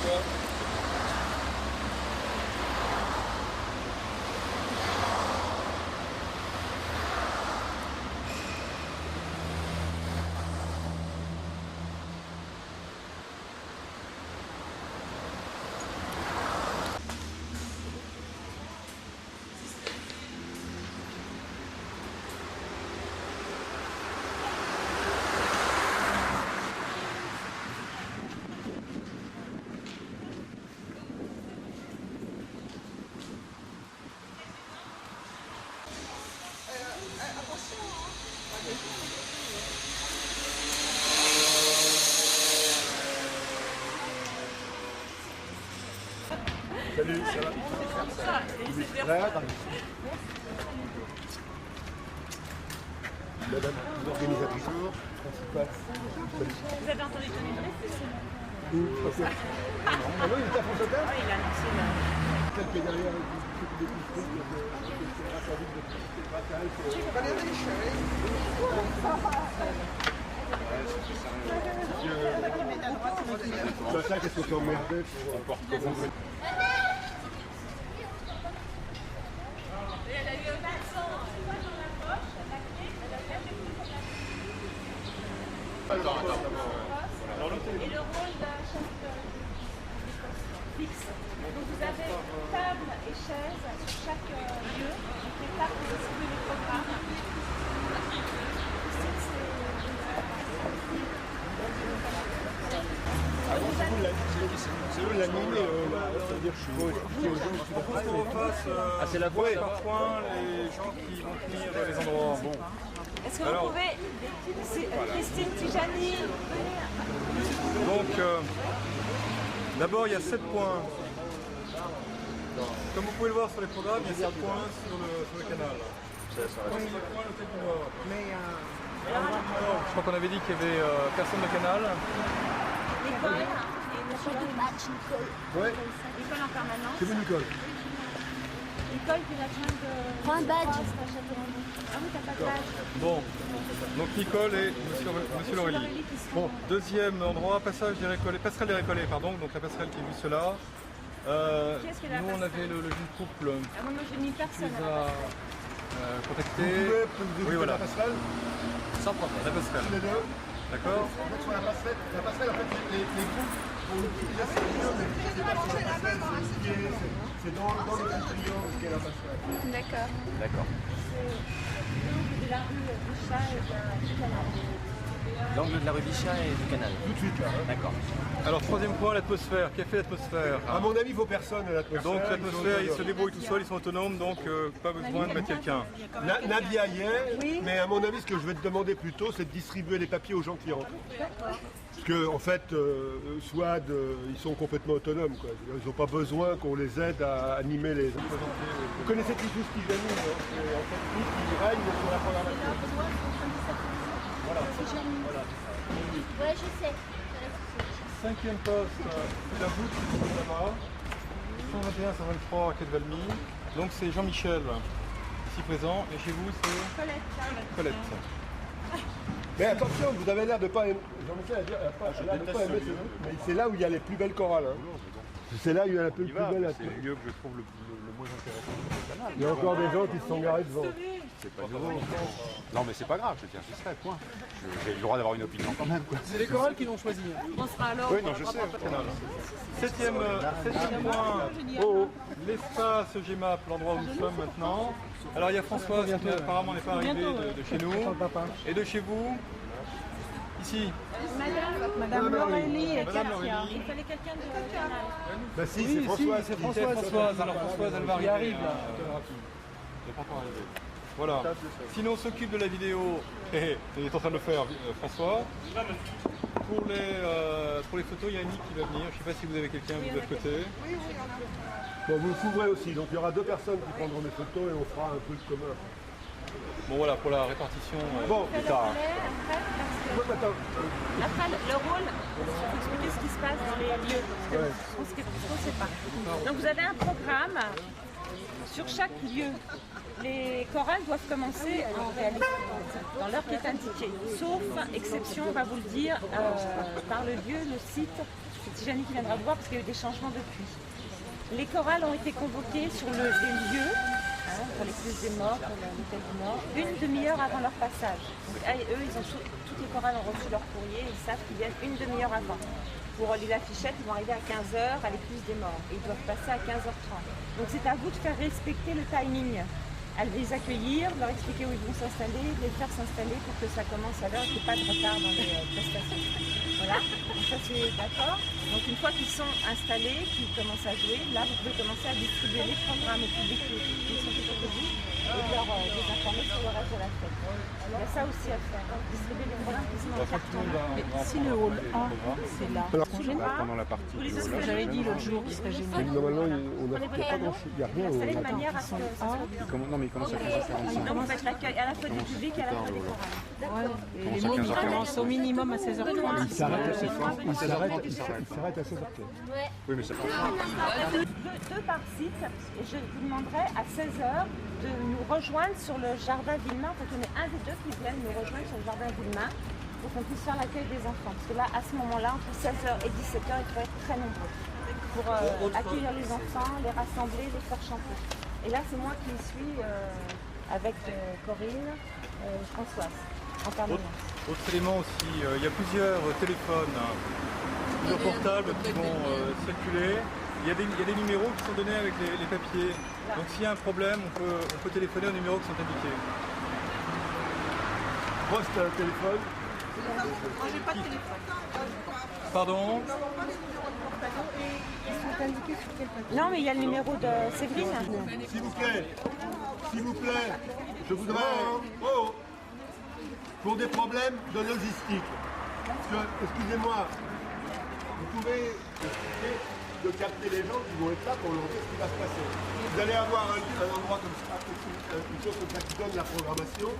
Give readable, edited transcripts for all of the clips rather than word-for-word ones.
quoi? Salut, ça va? Ouais, attendez. Madame l'organisatrice principale. Vous avez entendu Tony Dreyfus? Ok. Ah non, il était à France Hotel? Oui, il a annoncé là. Celle qui est derrière des biscuits, ça, qu'est-ce qu'on s'emmerdait pour commencer? Elle a eu un accent dans la poche, la clé, elle a fait et le rôle d'un chef fixe. Donc vous avez table et chaise sur chaque lieu. Donc les tables pour distribuer les programmes. C'est eux l'animé, c'est-à dire je suis aux gens qui Faut qu'on refasse c'est la voie par point les gens qui vont tenir les endroits. Bon. Est-ce que vous pouvez, Christine Tijani, Donc, d'abord, il y a 7 points. Comme vous pouvez le voir sur les programmes, il y a 7 points sur le canal. Premier point, l'hôtel du Nord. Je crois qu'on avait dit qu'il y avait personne de canal. Nicole et monsieur Ouais, Nicole en permanence. c'est vous Nicole. Nicole qui est l'adjointe de... Prends un badge. Ah oui, t'as pas de badge. Bon, donc Nicole et monsieur Laurélie. Bon, deuxième endroit, passage des récollets, passerelle des récollets, pardon, donc la passerelle qui est vue cela. Qui est-ce qui est la Nous, on avait le jeune couple Ah, moi j'ai mis qui personne. nous a contacté. Vous pouvez Oui, voilà, la passerelle, Sans problème. la passerelle. les deux. D'accord. En fait, sur la passerelle, en fait, les groupes, on utilise la passerelle, mais c'est pas sur la passerelle, c'est dans le triangle qui est la passerelle. D'accord. D'accord. De la rue Bichat et du canal. L'angle de la rue Bichat et du canal. Tout de suite, là. D'accord. Alors, troisième point, l'atmosphère. Qu'a fait l'atmosphère? À mon avis, il ne faut personne à l'atmosphère. Donc, l'atmosphère, ils se débrouillent tout seuls, ils sont autonomes, donc pas besoin de mettre quelqu'un. Nadia y est, mais à mon avis, ce que je vais te demander plutôt, c'est de distribuer les papiers aux gens qui rentrent. Parce que, en fait, Swad, ils sont complètement autonomes, quoi. Ils n'ont pas besoin qu'on les aide à animer les... Vous connaissez Titus Tijani, hein? C'est en fait lui qui règne sur la programmation. Voilà. Ouais, je sais. Cinquième poste, c'est la voûte qui est là-bas. 121, 123, quai de Valmy. Donc, c'est Jean-Michel, ici présent. Et chez vous, c'est Colette. Mais attention, vous avez l'air de pas aimer. Jean-Michel a dit, elle a l'air de pas aimer ce lieu, mais c'est là où il y a les plus belles chorales. Hein. C'est là où il y a un peu le plus belle. C'est le lieu que je trouve le moins intéressant du canal. Il y a encore des gens qui se sont garés devant. C'est pas nouveau. Non, mais c'est pas grave, je tiens, j'y serai, point. J'ai le droit d'avoir une opinion quand même, quoi. C'est les chorales qui l'ont choisi. On sera alors. Oui, non, je sais. Septième point, l'espace GMAP, l'endroit où nous sommes maintenant. Alors il y a Françoise qui apparemment n'est pas arrivée de chez nous. Et de chez vous, ici. Madame Laurélie et Madame Katia. Laurélie. Il fallait quelqu'un de canal. Bah si, c'est Françoise. c'est C'est Françoise, alors Françoise elle va arriver. arrive, là. Elle n'est pas encore arrivée. Voilà. Sinon on s'occupe de la vidéo, il est en train de le faire François. Pour les photos, il y a Annie qui va venir. Je ne sais pas si vous avez quelqu'un de l'autre côté. Bon, vous le couvrez aussi, donc il y aura 2 personnes qui prendront des photos et on fera un truc commun. Bon voilà, pour la répartition. Bon, Après, putain. Attends. après, le rôle, il faut expliquer ce qui se passe dans les lieux. Parce qu'on ne sait pas. Donc vous avez un programme sur chaque lieu. Les chorales doivent commencer en réalité dans l'heure qui est indiquée. Sauf exception, on va vous le dire, par le lieu, le site c'est Tijani qui viendra vous voir parce qu'il y a eu des changements depuis. Les chorales ont été convoquées sur les lieux, pour l'église des morts, pour l'hôtel du Nord, une demi-heure avant leur passage. Donc, eux, toutes les chorales ont reçu leur courrier, ils savent qu'ils viennent une demi-heure avant. Pour Lila Fichette, ils vont arriver à 15h à l'église des morts et ils doivent passer à 15h30. Donc c'est à vous de faire respecter le timing. À les accueillir, leur expliquer où ils vont s'installer, les faire s'installer pour que ça commence à l'heure et qu'il n'y ait pas de retard dans les prestations. Voilà, donc ça c'est d'accord. Donc une fois qu'ils sont installés, qu'ils commencent à jouer, là vous pouvez commencer à distribuer les programmes au public qui sont tout au début et les informer sur le reste de la fête. Il y a ça aussi à faire, distribuer les programmes qui sont en carton. Mais si le hall 1, c'est là, Pendant la partie. ce que j'avais dit l'autre jour qui serait génial. Normalement, on a pas grand-chose. Il n'y a rien. Installer de manière à ce que ça soit bien. Non, mais il commence à 15h45. Donc vous faites l'accueil à la fois du public et à la fois des chorales. Ouais. Et les mots qui commencent au minimum à 16h30. Il s'arrête à 16h15. Ouais. Oui, mais c'est pas Deux par site, et je vous demanderai à 16h de nous rejoindre sur le jardin Villemain, pour qu'il y en ait un des deux qui vienne nous rejoindre sur le jardin Villemain, pour qu'on puisse faire l'accueil des enfants. Parce que là, à ce moment-là, entre 16h et 17h, il faut être très nombreux pour accueillir les enfants, les rassembler, les faire chanter. Et là, c'est moi qui suis avec Corinne, Françoise, en permanence. Autre élément aussi, il y a plusieurs téléphones, plusieurs portables qui vont circuler. Il y a des numéros qui sont donnés avec les papiers. Donc s'il y a un problème, on peut téléphoner aux numéros qui sont indiqués. Poste un téléphone. Moi, j'ai pas de téléphone. Pardon? Non, mais il y a le numéro de Séverine. S'il vous plaît, je voudrais, pour des problèmes de logistique, parce que, excusez-moi, vous pouvez essayer de capter les gens qui vont être là pour leur dire ce qui va se passer. Vous allez avoir un endroit comme ça, une chose comme ça qui donne la programmation.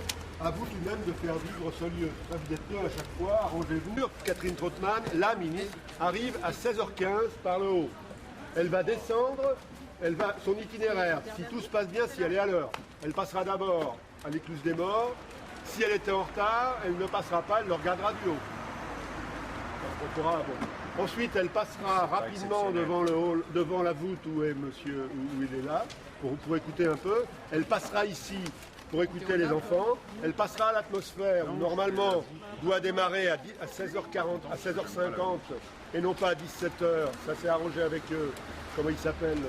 À vous tout de même de faire vivre ce lieu. Là, vous êtes deux à chaque fois, arrangez-vous. Catherine Trottmann, la ministre, arrive à 16h15 par le haut. Elle va descendre, son itinéraire, si tout se passe bien, si elle est à l'heure, elle passera d'abord à l'écluse des morts. Si elle était en retard, elle ne passera pas, elle le regardera du haut. On pourra, bon. Ensuite, elle passera rapidement devant le hall, devant la voûte où est monsieur, où il est là, pour écouter un peu. Elle passera ici pour écouter les enfants. Elle passera à l'atmosphère, où normalement doit démarrer à 16h40, à 16h50 et non pas à 17h. Ça s'est arrangé avec eux, comment ils s'appellent,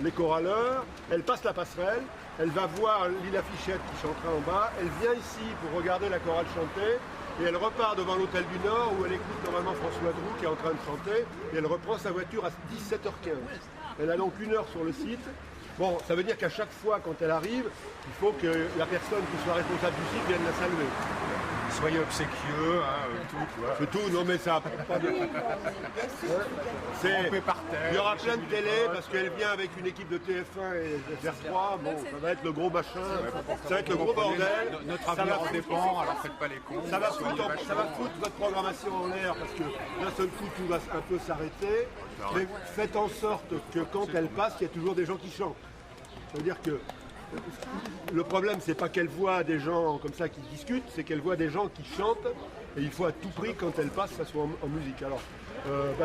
les choraleurs. Elle passe la passerelle, elle va voir Lila Fichette qui chantera en bas. Elle vient ici pour regarder la chorale chanter. Et elle repart devant l'hôtel du Nord où elle écoute normalement François Droux qui est en train de chanter. Et elle reprend sa voiture à 17h15. Elle a donc 1 heure sur le site. Bon, ça veut dire qu'à chaque fois quand elle arrive, il faut que la personne qui soit responsable du site vienne la saluer. Soyez obséquieux, tout, tu vois. C'est tout, non mais ça pas de... Il y aura plein de télé parce qu'elle vient avec une équipe de TF1 et FR3, bon, ça va être le gros machin, ça va être le gros bordel. Notre avenir en dépend, alors faites pas les cons. Ça va foutre votre programmation en l'air parce que d'un seul coup tout va un peu s'arrêter. Mais faites en sorte que quand elle passe, il y a toujours des gens qui chantent. Ça veut dire que le problème, c'est pas qu'elle voit des gens comme ça qui discutent, c'est qu'elle voit des gens qui chantent et il faut à tout prix, quand elle passe, ça soit en musique. Alors,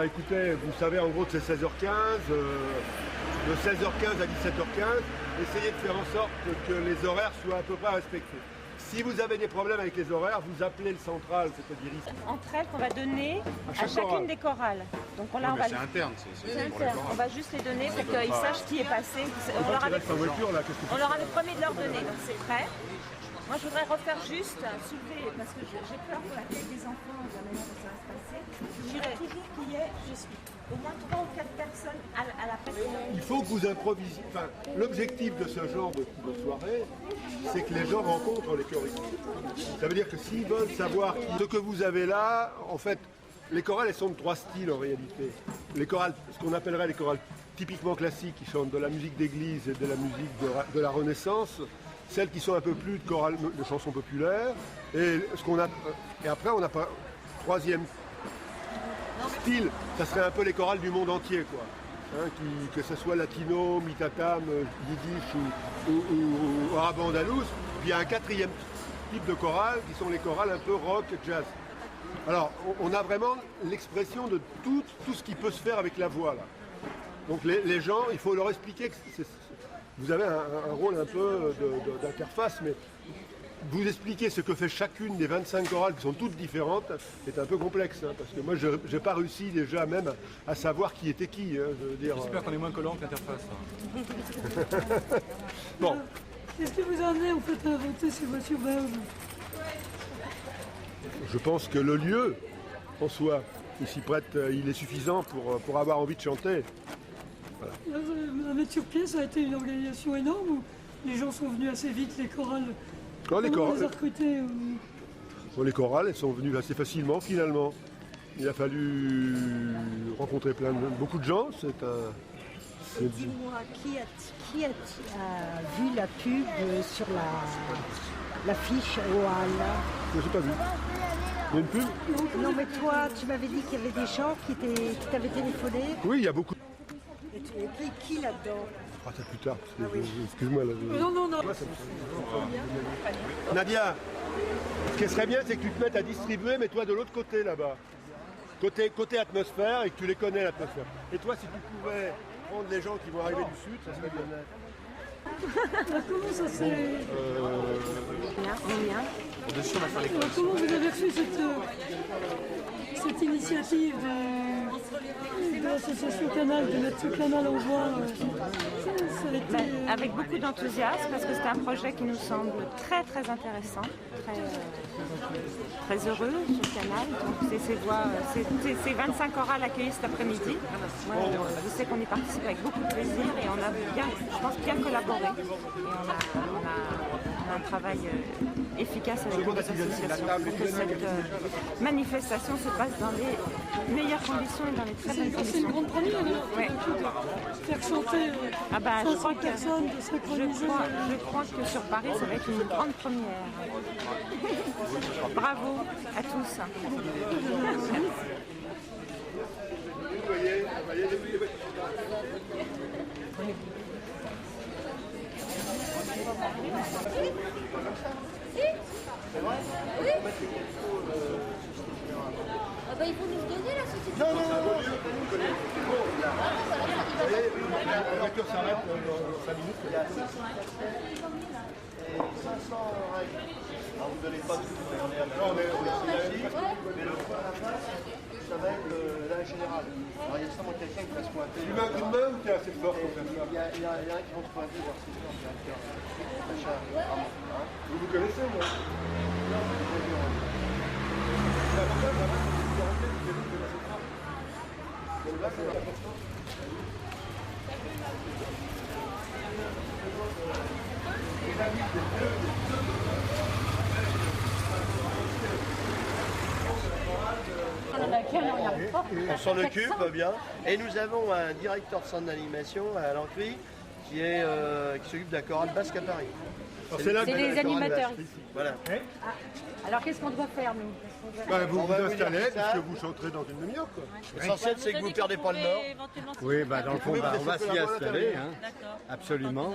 écoutez, vous savez en gros que c'est 16h15, de 16h15 à 17h15, essayez de faire en sorte que les horaires soient à peu près respectés. Si vous avez des problèmes avec les horaires, vous appelez le central, c'est-à-dire ici. Entre elles qu'on va donner à chacune des chorales. Donc on, là, on va... C'est interne, c'est interne. On va juste les donner pour qu'ils sachent qui est passé. On leur avait promis de leur donner, donc c'est prêt. Moi, je voudrais refaire juste, soulever, parce que j'ai peur pour la tête des enfants, de la manière dont ça va se passer. Je dirais toujours qu'il y ait au moins 3 ou 4 personnes à la fête. Il faut que vous improvisiez. Enfin, l'objectif de ce genre de soirée, c'est que les gens rencontrent les choristes. Ça veut dire que s'ils veulent savoir ce que vous avez là, en fait, les chorales, elles sont de 3 styles en réalité. Les chorales, ce qu'on appellerait les chorales typiquement classiques, qui chantent de la musique d'église et de la musique de la Renaissance. Celles qui sont un peu plus de chorale, de chansons populaires, et après on a pas troisième style, ça serait un peu les chorales du monde entier, quoi. Hein, que ce soit latino, mitatam, yiddish ou arabe andalous. Puis il y a un 4e type de chorale qui sont les chorales un peu rock, jazz. Alors, on a vraiment l'expression de tout ce qui peut se faire avec la voix, là. Donc les gens, il faut leur expliquer que vous avez un rôle un peu d'interface, mais vous expliquer ce que fait chacune des 25 chorales qui sont toutes différentes, c'est un peu complexe, hein, parce que moi, je n'ai pas réussi déjà même à savoir qui était qui. Hein, je veux dire, J'espère qu'on est moins collant que l'interface. Bon. Qu'est-ce qui vous a amené en fait à voter ces voitures belges? Je pense que le lieu, en soi, il s'y prête, il est suffisant pour avoir envie de chanter. Voilà. La mettre sur pied, ça a été une organisation énorme ou les gens sont venus assez vite, les chorales? Non, les Comment on chorales, les a recrutés bon, les chorales, elles sont venues assez facilement finalement. Il a fallu rencontrer beaucoup de gens. Dis-moi, qui a vu la pub sur l'affiche au Hall? Je n'ai pas vu. Il y a une pub? Non mais toi, tu m'avais dit qu'il y avait des gens qui t'avaient téléphoné. Oui, il y a beaucoup. Et tu écris qui là-dedans? Ah, c'est plus tard, parce que excuse-moi. Non. Nadia, ce qui serait bien, c'est que tu te mettes à distribuer, mais toi de l'autre côté là-bas. Côté atmosphère, et que tu les connais l'atmosphère. Et toi, si tu pouvais prendre les gens qui vont arriver du sud, ça serait bien. Comment ça s'est... Au-dessus, on va faire les Comment vous avez reçu cette initiative de l'association Canal, de mettre ce canal en voie? Ça a été, Avec beaucoup d'enthousiasme parce que c'est un projet qui nous semble très très intéressant, très heureux ce canal. Donc c'est 25 chorales accueillies cet après-midi. Moi, je sais qu'on y participe avec beaucoup de plaisir et on a je pense, bien collaboré. Et on a un travail efficace avec les associations pour que cette manifestation se passe dans les meilleures conditions et dans les très bonnes c'est conditions. une grande première, Ouais. faire chanter Je 500 personnes, de synchroniser. je crois que sur Paris, ça va être une grande première. Bravo à tous. Ah bah il faut nous le donner la société. Non. La voiture s'arrête dans 5 minutes. Il y a 500 et 500 règles. Alors vous ne donnez pas tout, mais on est à mais le point à la fin, ça va être la générale. Alors il y a sûrement quelqu'un qui va se pointer. Tu mets un coup de main ou tu es assez fort pour faire ça? Il y a un qui va se pointer vers ses directeurs. Vous vous connaissez, moi? On s'en occupe bien. Et nous avons un directeur de centre d'animation à Lancry qui s'occupe de la chorale basque à Paris. C'est les animateurs. Voilà. Alors qu'est-ce qu'on doit faire nous? Vous vous va vous installez, dire ça. puisque vous chanterez dans une demi-heure. L'essentiel, c'est que vous ne perdez pas le nord. Oui, dans le fond, on va s'y installer, hein. Absolument.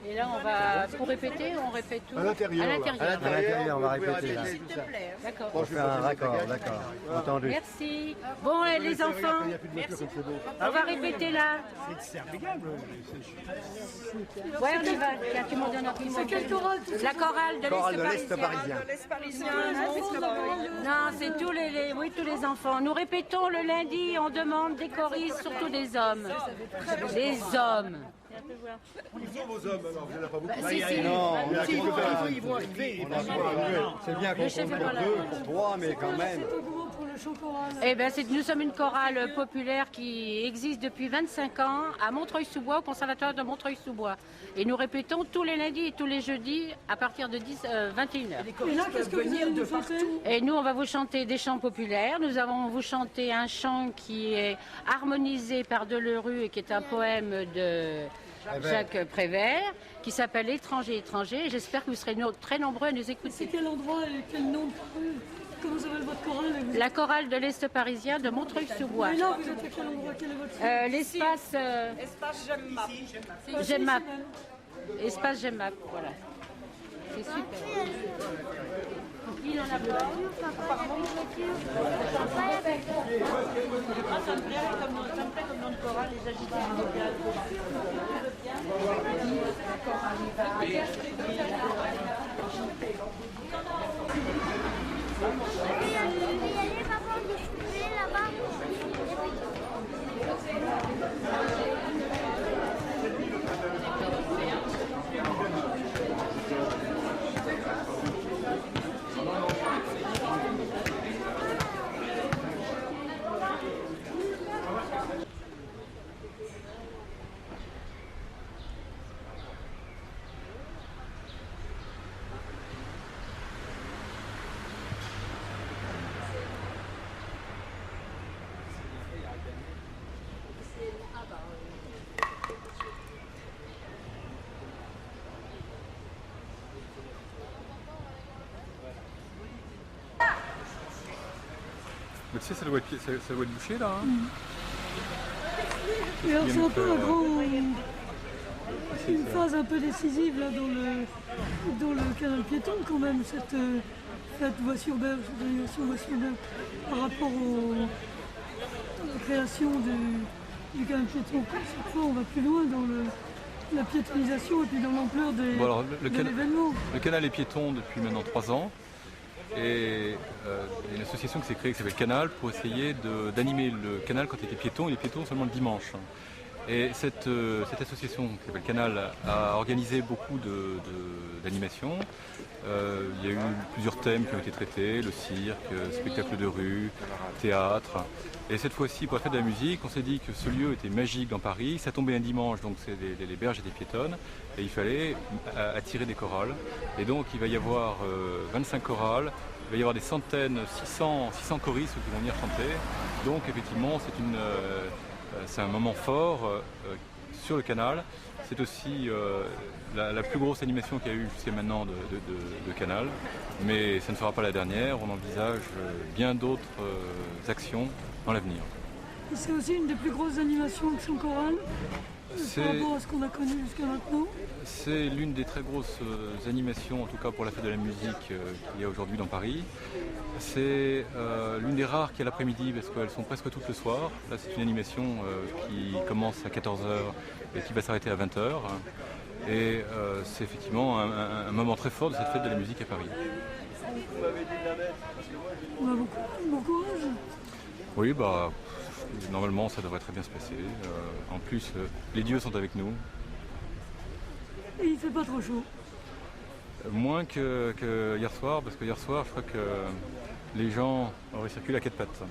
Et là, on va, pour répéter, on répète tout À l'intérieur. À l'intérieur. À l'intérieur, on va vous pouvez répéter là. tout ça. D'accord. On fait un raccord, d'accord. Entendu. Merci. Bon, les enfants, on va répéter là. Ouais, on y va. Tiens, tu m'en donnes un C'est quelle chorale? La chorale de Chorale de l'Est l'Est parisien. parisien. Non, c'est tous les enfants. Nous répétons le lundi, on demande des choristes, surtout des hommes. Des hommes. Où sont vos hommes alors? Vous n'en avez pas beaucoup. Si. Non, Ils vont arriver. c'est bien qu'on compte pour 2, pour 3, mais quand même. Pour le chant choral. Eh ben, nous sommes une chorale populaire qui existe depuis 25 ans à Montreuil-sous-Bois, au conservatoire de Montreuil-sous-Bois. Et nous répétons tous les lundis et tous les jeudis à partir de 21h. Et là, qu'est-ce que vous allez nous chanter? Et nous, on va vous chanter des chants populaires. Nous allons vous chanter un chant qui est harmonisé par Delerue et qui est un poème de Jacques Prévert, qui s'appelle Étranger, étranger. J'espère que vous serez très nombreux à nous C'est écouter. quel endroit et quel nom? Comment s'appelle votre chorale? La chorale de l'Est parisien de Montreuil-sous-Bois. Et là, vous êtes à quel endroit? Quel est votre... L'espace J'aime Map. Espace J'aime Map, voilà. c'est super. Il en a pas. Ça me plaît comme dans le choral, les agités du local. Mais tu sais, ça doit être bouché là. Hein. Et alors c'est un peu une phase un peu décisive là, dans le canal piéton quand même, cette voie sur berge, par rapport à la création du canal piéton. Cette fois on va plus loin dans la piétonisation et puis dans l'ampleur de l'événement. Le canal est piéton depuis maintenant 3 ans. Et il y a une association qui s'est créée qui s'appelle Canal pour essayer d'animer le canal quand il était piéton. Il est piéton seulement le dimanche. Et cette association qui s'appelle Canal a organisé beaucoup d'animations. Il y a eu plusieurs thèmes qui ont été traités, le cirque, spectacle de rue, théâtre. Et cette fois-ci, pour la fête de la musique, on s'est dit que ce lieu était magique dans Paris. Ça tombait un dimanche, donc les berges étaient piétonnes. Et il fallait attirer des chorales. Et donc il va y avoir 25 chorales. Il va y avoir des centaines, 600 choristes qui vont venir chanter. Donc effectivement, c'est un moment fort sur le canal. C'est aussi la plus grosse animation qu'il y a eu jusqu'à maintenant de Canal. Mais ça ne sera pas la dernière. On envisage bien d'autres actions dans l'avenir. C'est aussi une des plus grosses animations de son choral par rapport à ce qu'on a connu jusqu'à maintenant. C'est l'une des très grosses animations, en tout cas pour la fête de la musique qu'il y a aujourd'hui dans Paris. C'est l'une des rares qu'il y a l'après-midi parce qu'elles sont presque toutes le soir. Là, c'est une animation qui commence à 14h et qui va s'arrêter à 20h. Et c'est effectivement un moment très fort de cette fête de la musique à Paris. On a bon courage. Oui, normalement ça devrait très bien se passer. En plus, les dieux sont avec nous. Et il ne fait pas trop chaud. Moins que hier soir, parce que hier soir, je crois que les gens auraient circulé à 4 pattes.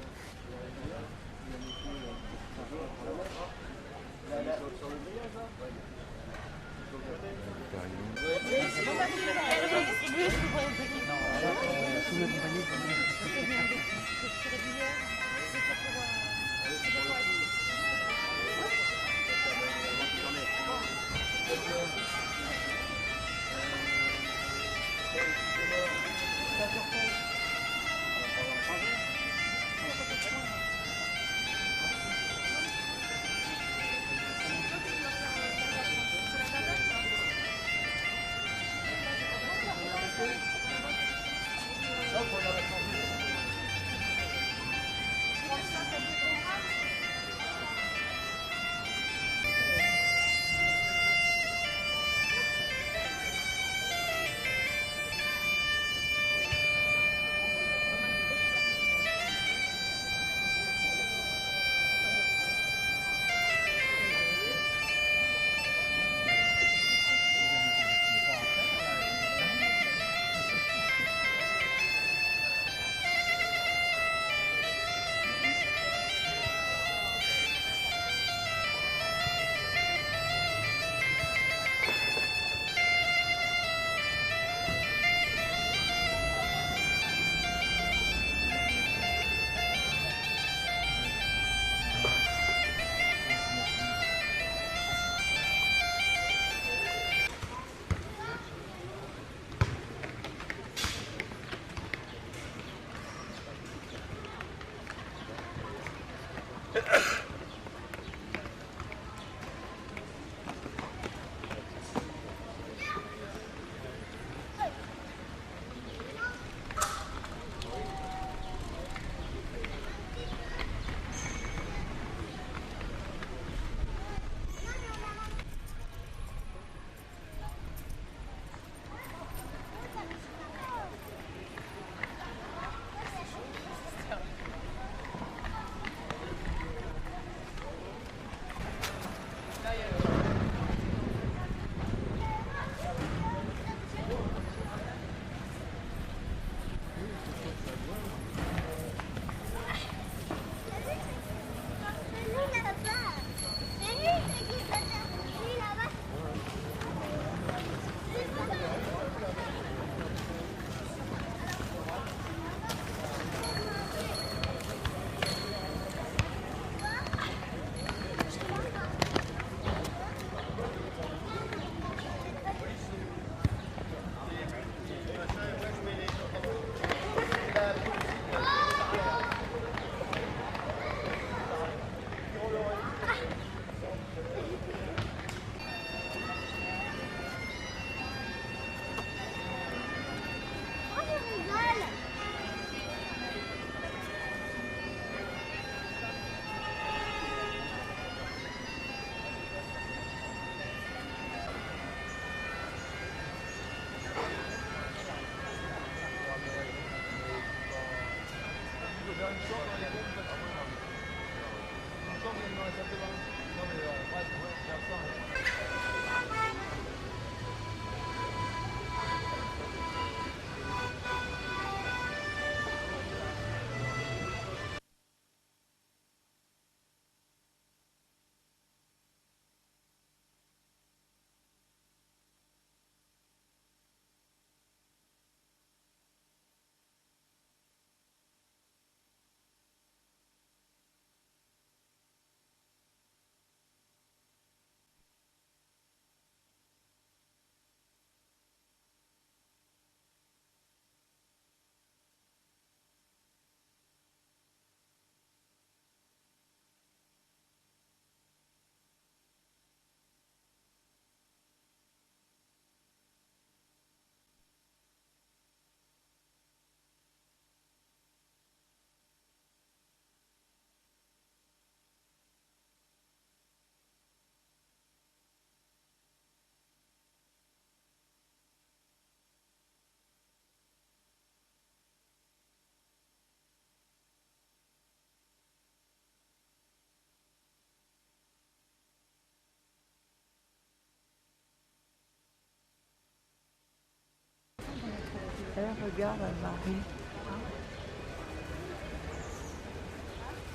Regarde Anne-Marie.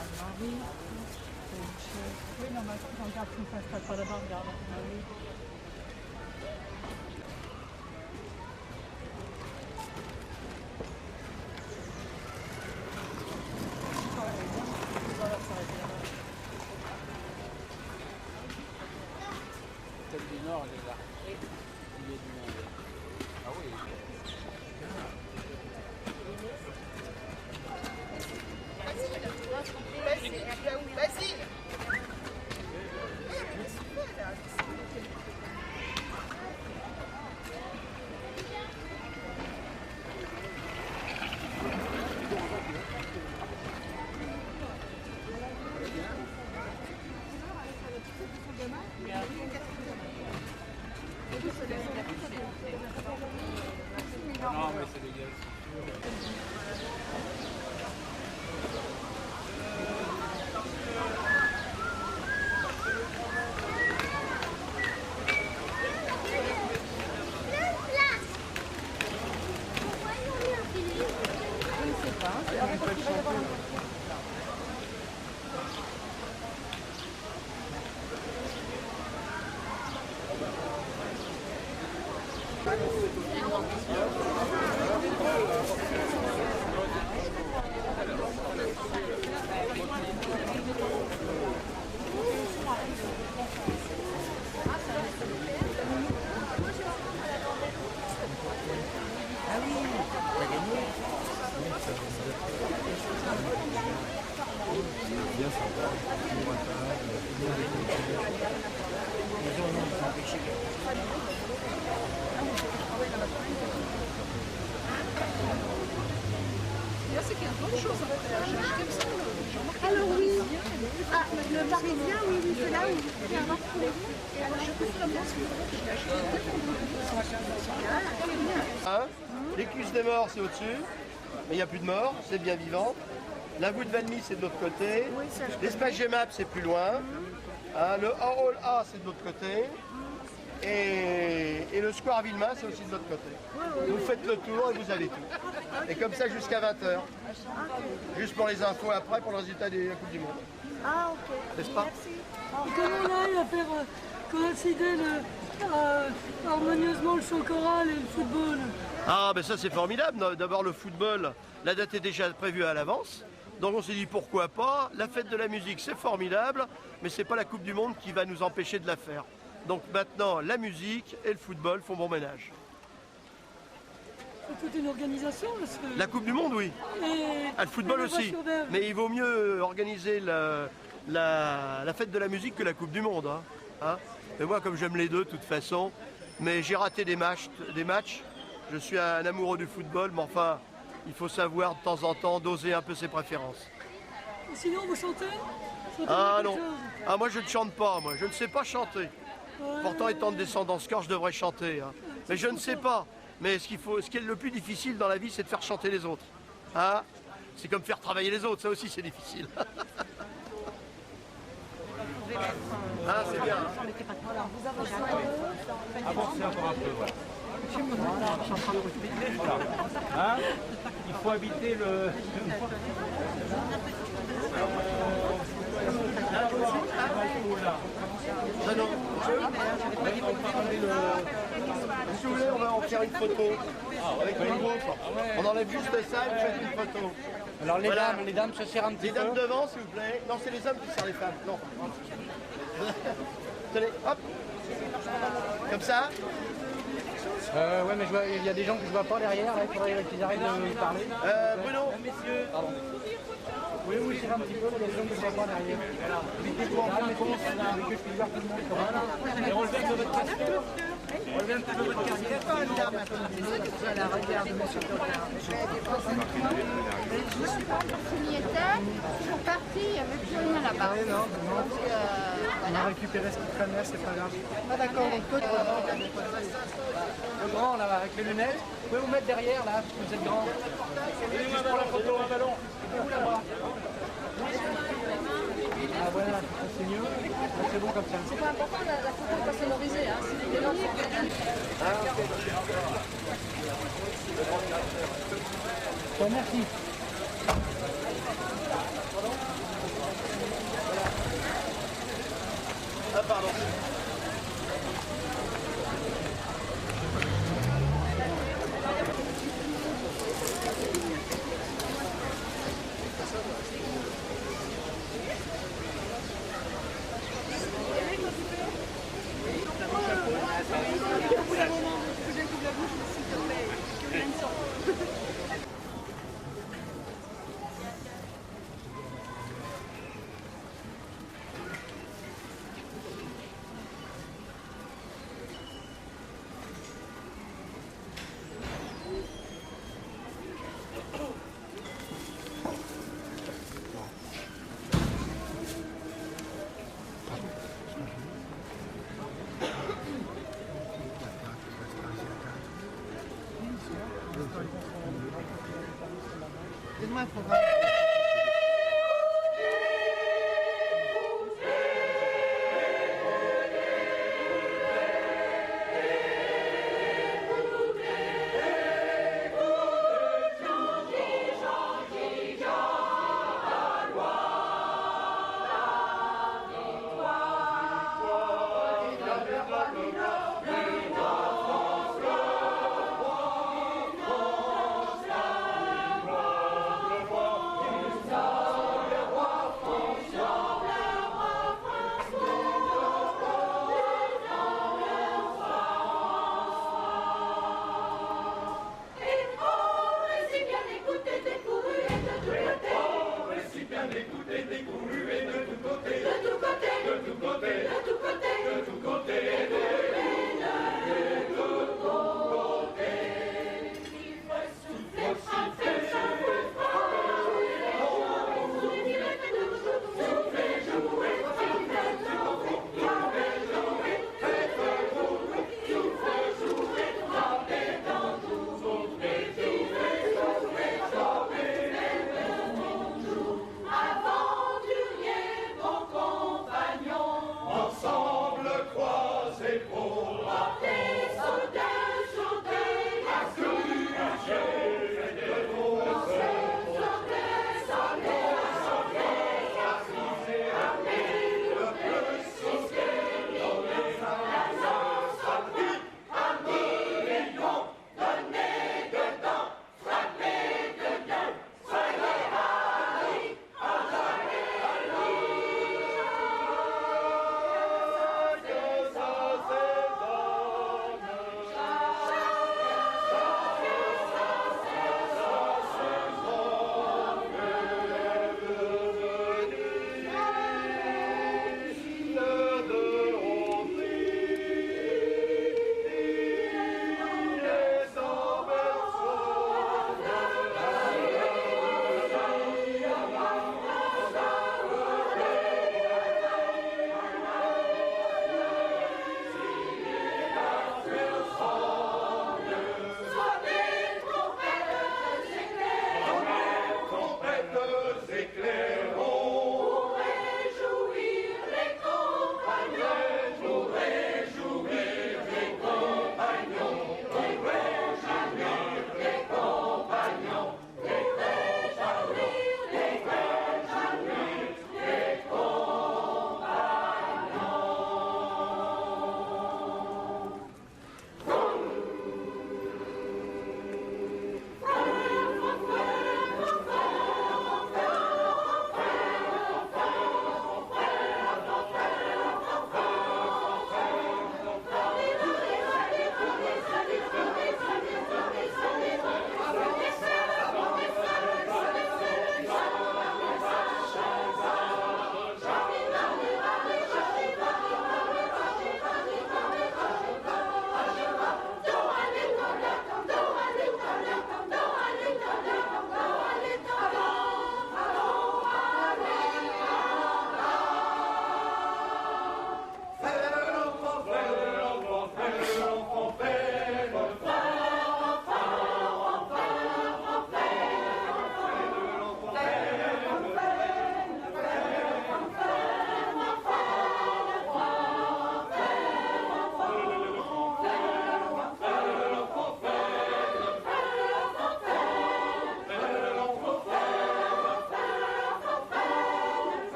Anne-Marie. Oui, non, mais attends, regarde, tu ne passes pas là-bas, regarde. Celle du Nord, elle est là. Oui. Il y a du monde. Ah oui. Vas-y. Non, mais c'est dégueulasse. Ah oui, t'as gagné. Bien sympa, Les gens ont empêché. C'est qu'il y a d'autres choses à faire. Alors oui, ah, le Parisien, oui, oui, c'est là où il y a un marteau. Et alors je peux savoir si vous Hein, les cuisses des morts, c'est au-dessus, mais il n'y a plus de morts, c'est bien vivant. La voûte Valmy, c'est de l'autre côté. L'espace GMAP, c'est plus loin. Hein, le hall A, c'est de l'autre côté. Et le square Villemain, c'est aussi de l'autre côté. Vous faites le tour et vous avez tout. Et comme ça jusqu'à 20h. Juste pour les infos après, pour le résultat de la Coupe du Monde. Ah, ok. N'est-ce pas? Et comment on arrive à faire coïncider harmonieusement le chant choral et le football? Ah, ben ça c'est formidable. D'abord le football, la date est déjà prévue à l'avance. Donc on s'est dit pourquoi pas. La fête de la musique, c'est formidable, mais c'est pas la Coupe du Monde qui va nous empêcher de la faire. Donc maintenant, la musique et le football font bon ménage. C'est toute une organisation parce que... La Coupe du Monde, oui. Et le football aussi. Mais il vaut mieux organiser la fête de la musique que la Coupe du Monde. Hein. Mais moi, comme j'aime les deux, de toute façon, mais j'ai raté des matchs. Je suis un amoureux du football, mais enfin, il faut savoir de temps en temps doser un peu ses préférences. Et sinon, vous chantez? Ah non. Ah, moi, je ne chante pas. Moi, je ne sais pas chanter. Pourtant, étant de descendance corse, je devrais chanter. Hein. Mais je ne sais pas. Mais ce qui est le plus difficile dans la vie, c'est de faire chanter les autres. Hein. C'est comme faire travailler les autres, ça aussi c'est difficile. Ah, c'est bien. Avancez encore un peu, voilà. Voilà. Hein, il faut habiter le... Ah non. Si vous voulez, on va en faire une photo avec le groupe. On enlève juste ça et vous faites une photo. Alors les dames se serrent un petit peu. Les dames devant, s'il vous plaît. Non, c'est les hommes qui serrent les femmes. Non. Tenez, hop. Comme ça. Ouais, mais il y a des gens que je vois pas derrière, là, il faudrait qu'ils arrêtent de parler. Bruno. Messieurs. Pardon. Vous tirer un petit peu, il y a des gens que je vois pas derrière. Mettez-vous en plein compte, que je puisse voir tout le monde. Et relevez un peu votre casquette. Relevez un petit peu votre casquette. Voilà, regarde, monsieur Tocard. Je suis pas encore fini, ils sont partis, il n'y avait plus rien là-bas. On a récupéré ce qui traînait, c'est pas grave. Ah d'accord, donc toi, le grand là, avec les lunettes, vous pouvez vous mettre derrière là, parce que vous êtes grand. Juste pour la photo, un ballon. Mettez-vous là-bas. Ah voilà, ça c'est mieux. C'est bon comme ça. C'est pas important la photo pas sonorisée, hein. C'est des langues. Bon, merci. Ah, pardon. Donne-moi un programme.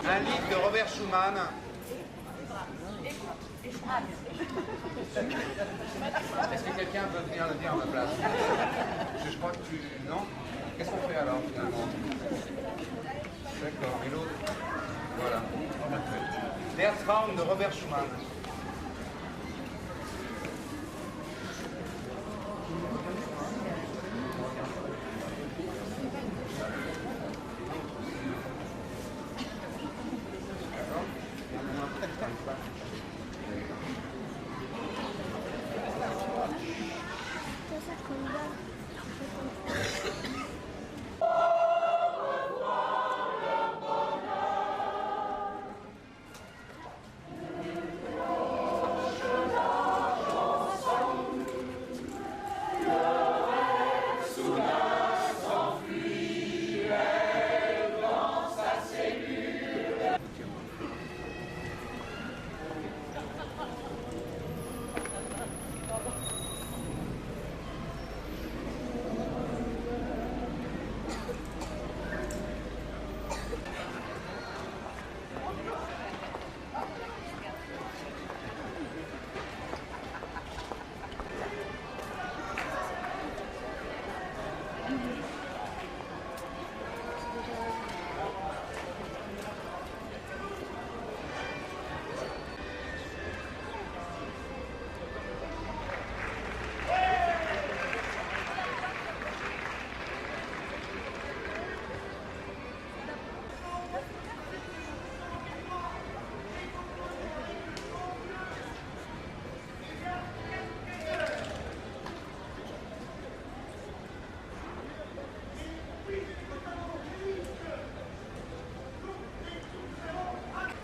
Un livre de Robert Schumann. Est-ce que quelqu'un veut venir le dire à ma place? Je crois que tu... Non? Qu'est-ce qu'on fait alors finalement? D'accord, et l'autre? Voilà. Der Traum de Robert Schumann.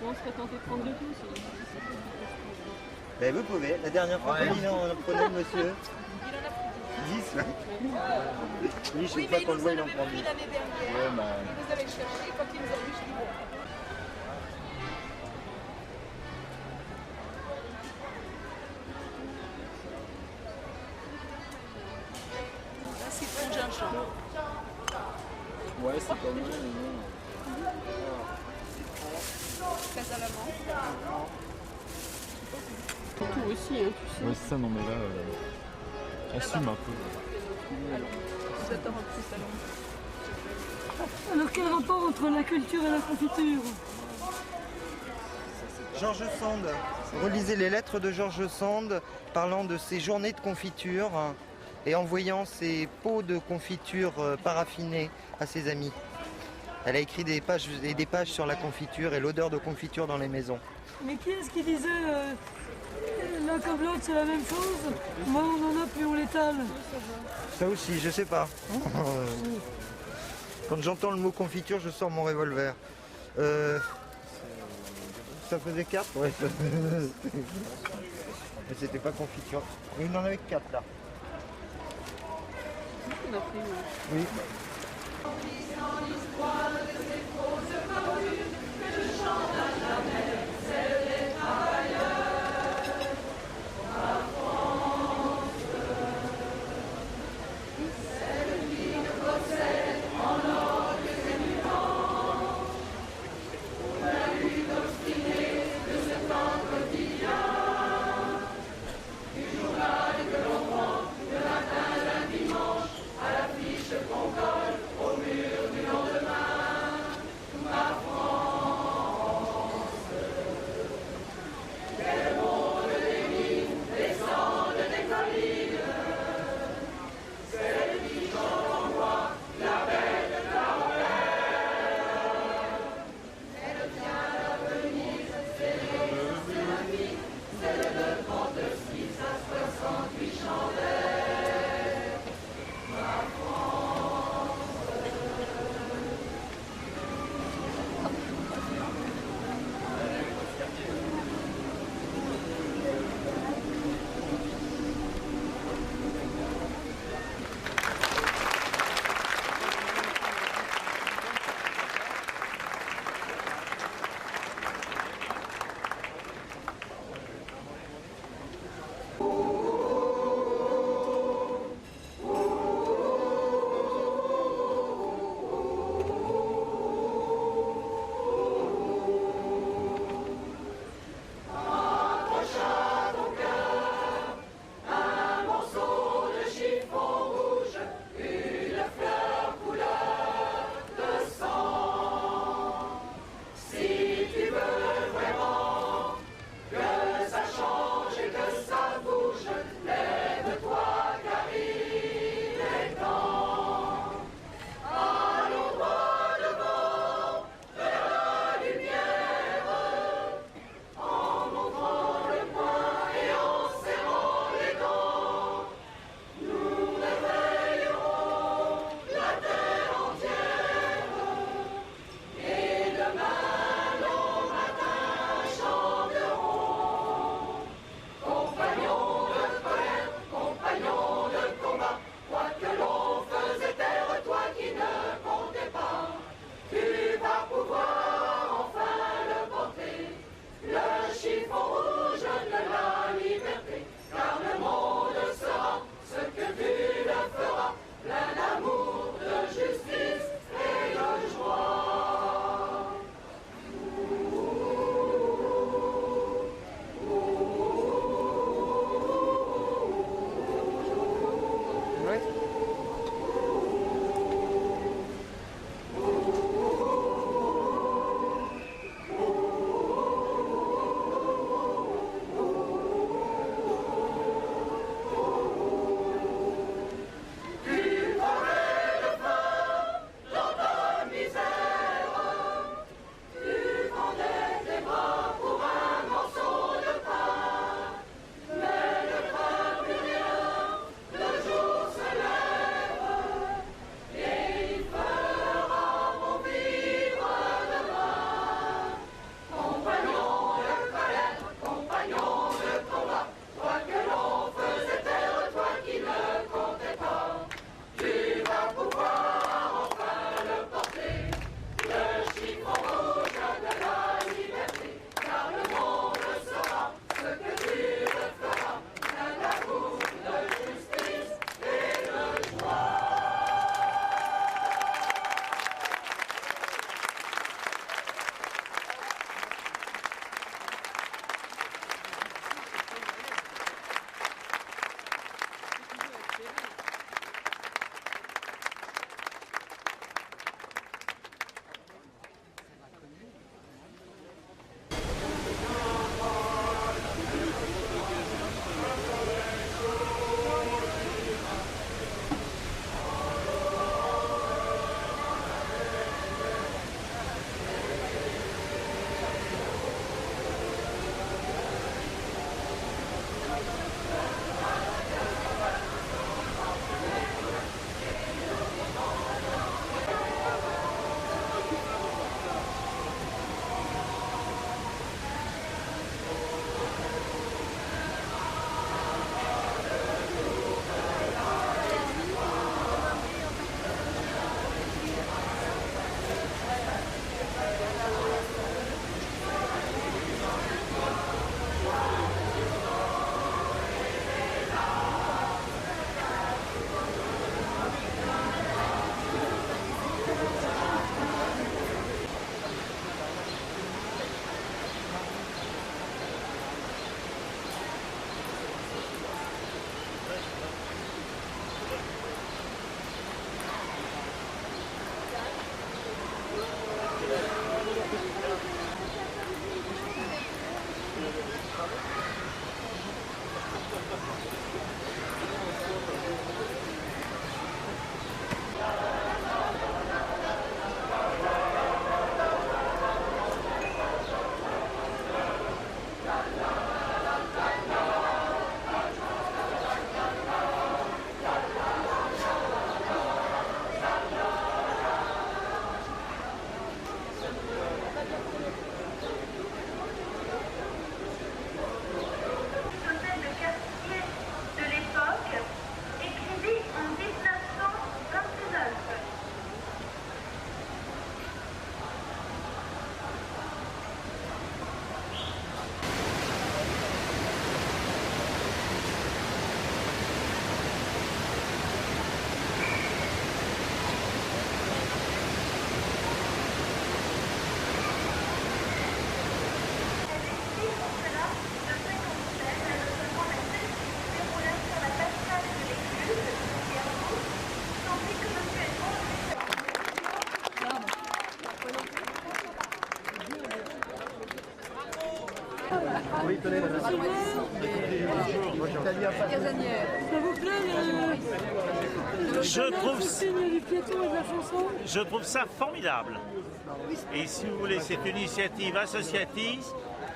On serait tenté de prendre de tout. Ben vous pouvez. La dernière fois qu'on en prenait, monsieur. Il en a pris 10, ouais. Lui, chaque fois qu'on le voit, il en prend 10. l'année dernière. Ouais, bah... Il nous avait cherché. Quand il nous a vu, je dis bon. Là, c'est pour gingembre. Ouais, c'est pas mal. Très à la menthe. Tout aussi, hein, tu sais. Ouais, c'est ça, non, mais là, assume un peu. Vous êtes en plus alors. Alors quel rapport entre la culture et la confiture? George Sand. Relisez les lettres de George Sand parlant de ses journées de confiture et envoyant ses pots de confiture paraffinés à ses amis. Elle a écrit des pages et des pages sur la confiture et l'odeur de confiture dans les maisons. Mais qui est-ce qui disait l'un comme l'autre c'est la même chose? Moins on en a, plus on l'étale. Ça aussi, je sais pas. Quand j'entends le mot confiture, je sors mon revolver. Ça faisait 4? Ouais. Mais c'était pas confiture. Mais il en avait 4 là. On a pris, Oui. Ça vous plaît Je trouve ça formidable. Et si vous voulez, cette initiative associative,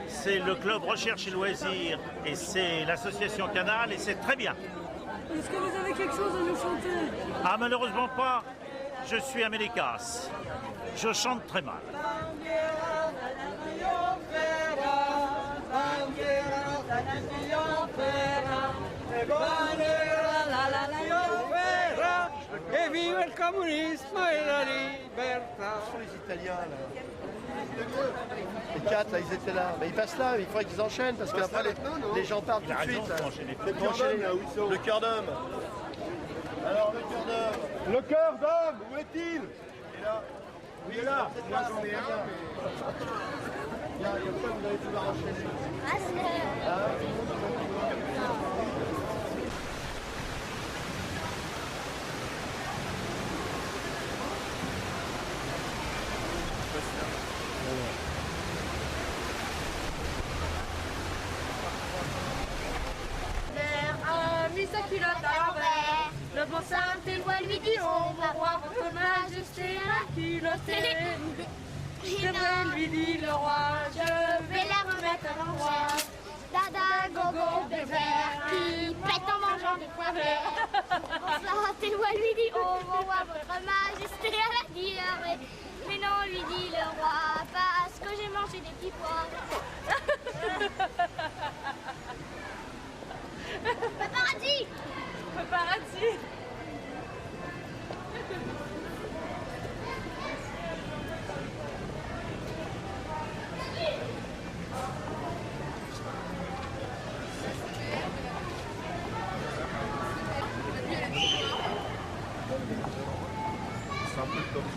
c'est le club Recherche et Loisirs et c'est l'association Canal et c'est très bien. Est-ce que vous avez quelque chose à nous chanter? Ah, malheureusement pas. Je suis amélicasse. Je chante très mal. Et vive le communisme et la libertà. Les Italiens là. Les 4 là, ils étaient là. Mais ils passent là, il faudrait qu'ils enchaînent parce qu'après les gens partent tout de suite. Le cœur d'homme. Alors le cœur d'homme. Le cœur d'homme, où est-il? Il est là. Oui, il est là. Moi j'en ai rien, mais. Il y a quoi, vous allez pouvoir enchaîner. Mère a mis sa culotte à l'envers. Le bon Saint-Éloi lui dit on va voir votre majesté la culottée. C'est vrai, lui dit le roi, je vais la remettre à l'endroit. Dada, gogo, bébert, qui pète en mangeant des pois verts. Saint-Éloi lui dit on va voir votre majesté à la diarrhée. Mais non, lui dit le roi, parce que j'ai mangé des petits pois. Paparazzi! Paparazzi! C'est un peu comme ça.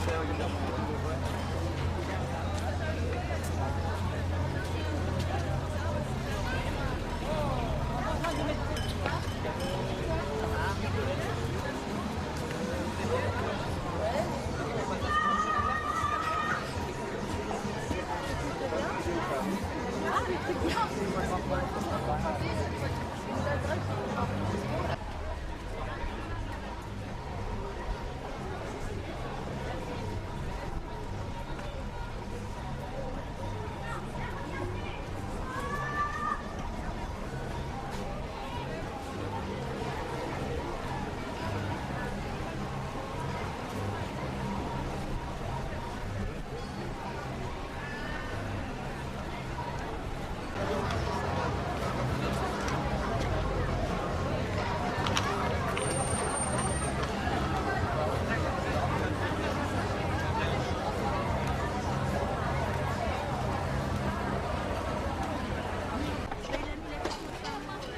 fais régulièrement.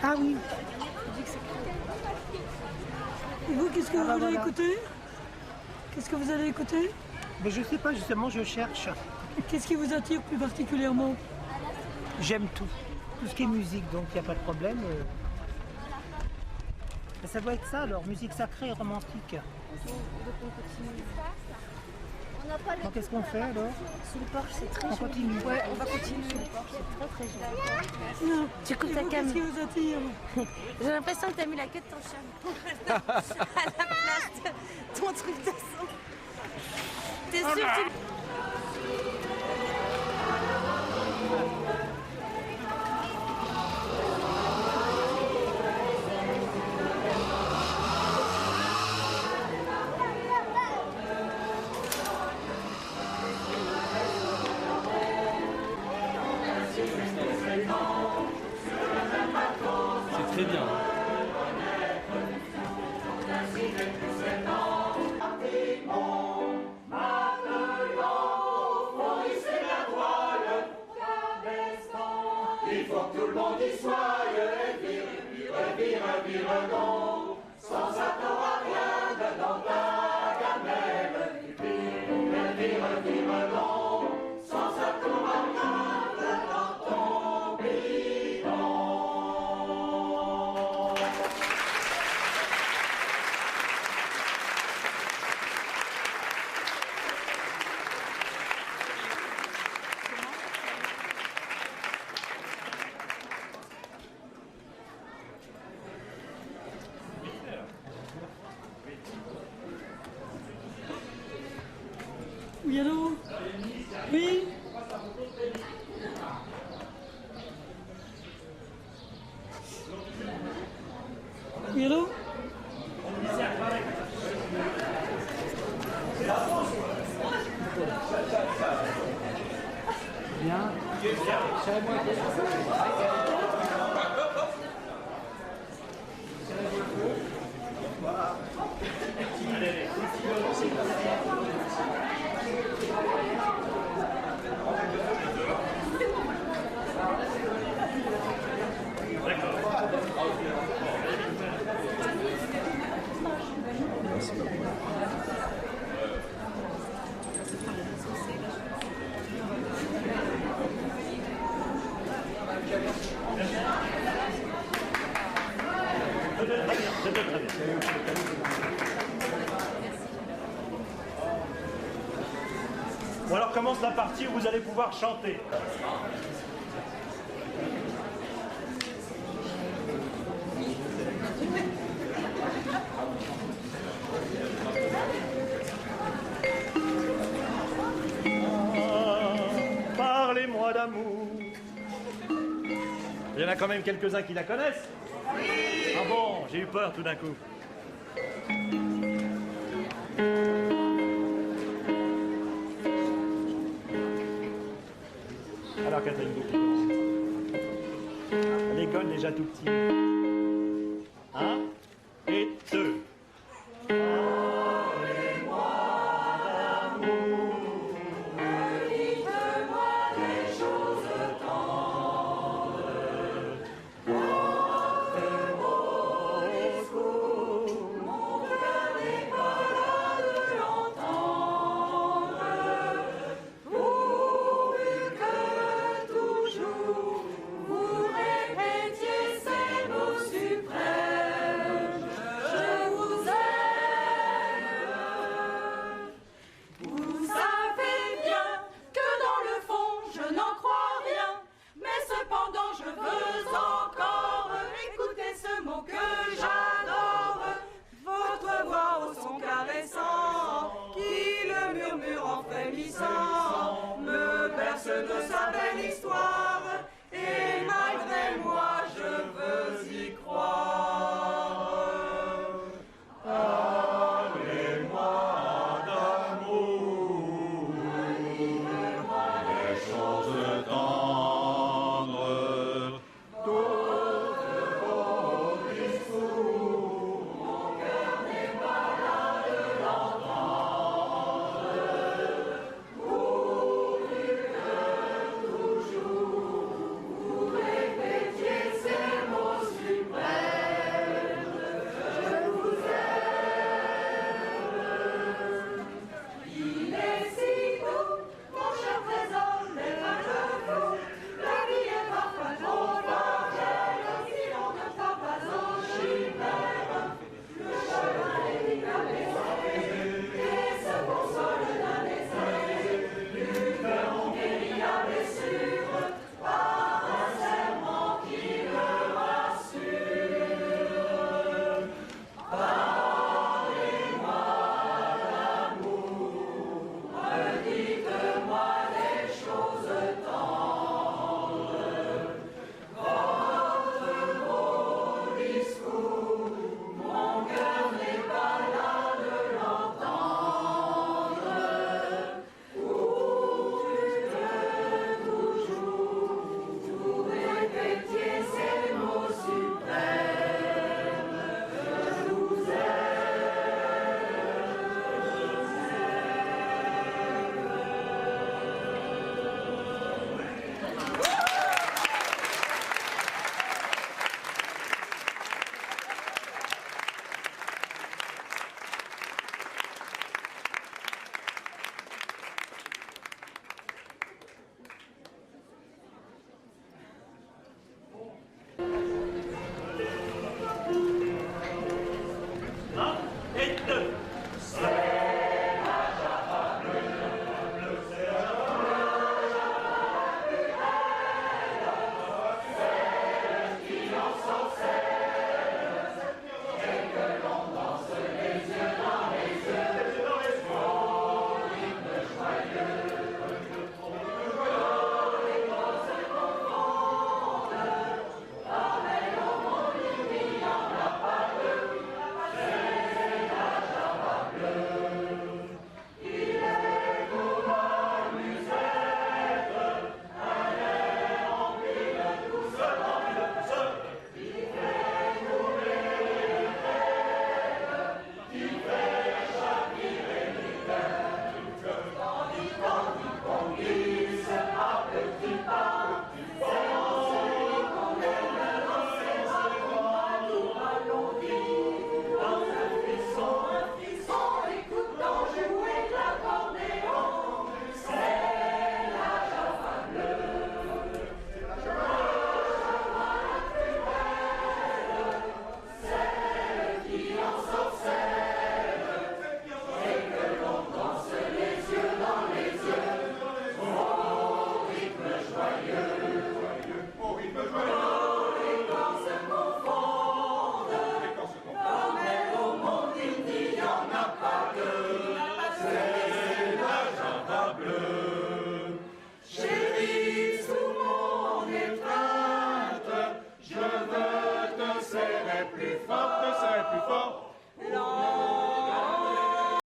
Ah oui. Et vous, qu'est-ce que vous allez écouter? Qu'est-ce que vous allez écouter? Mais je sais pas, justement, je cherche. Qu'est-ce qui vous attire plus particulièrement? J'aime tout ce qui est musique, donc il n'y a pas de problème. Mais ça doit être ça alors, musique sacrée et romantique. Donc qu'est-ce qu'on fait alors? Sous le porche, c'est très On joli. continue. Ouais, on va continuer sous le porche, c'est très très joli. Non. Tu coupes Et ta vous, cam. qu'est-ce qui vous attire? J'ai l'impression que t'as mis la queue de ton chien à la place de ton truc de son. T'es sûr que tu... C'est très bien. Il faut que tout le monde y soit, vire donc, sans ça t'auras rien dans ta gamelle. Vire donc, sans ça t'auras rien dans ton bidon. Oui, allô? Oui? Oui, allô? Bien. C'était très bien. Bon alors commence la partie où vous allez pouvoir chanter. Parlez-moi d'amour. Il y en a quand même quelques-uns qui la connaissent. Ah bon, j'ai eu peur tout d'un coup. Alors Catherine Bouquet, à l'école déjà tout petit. Hein?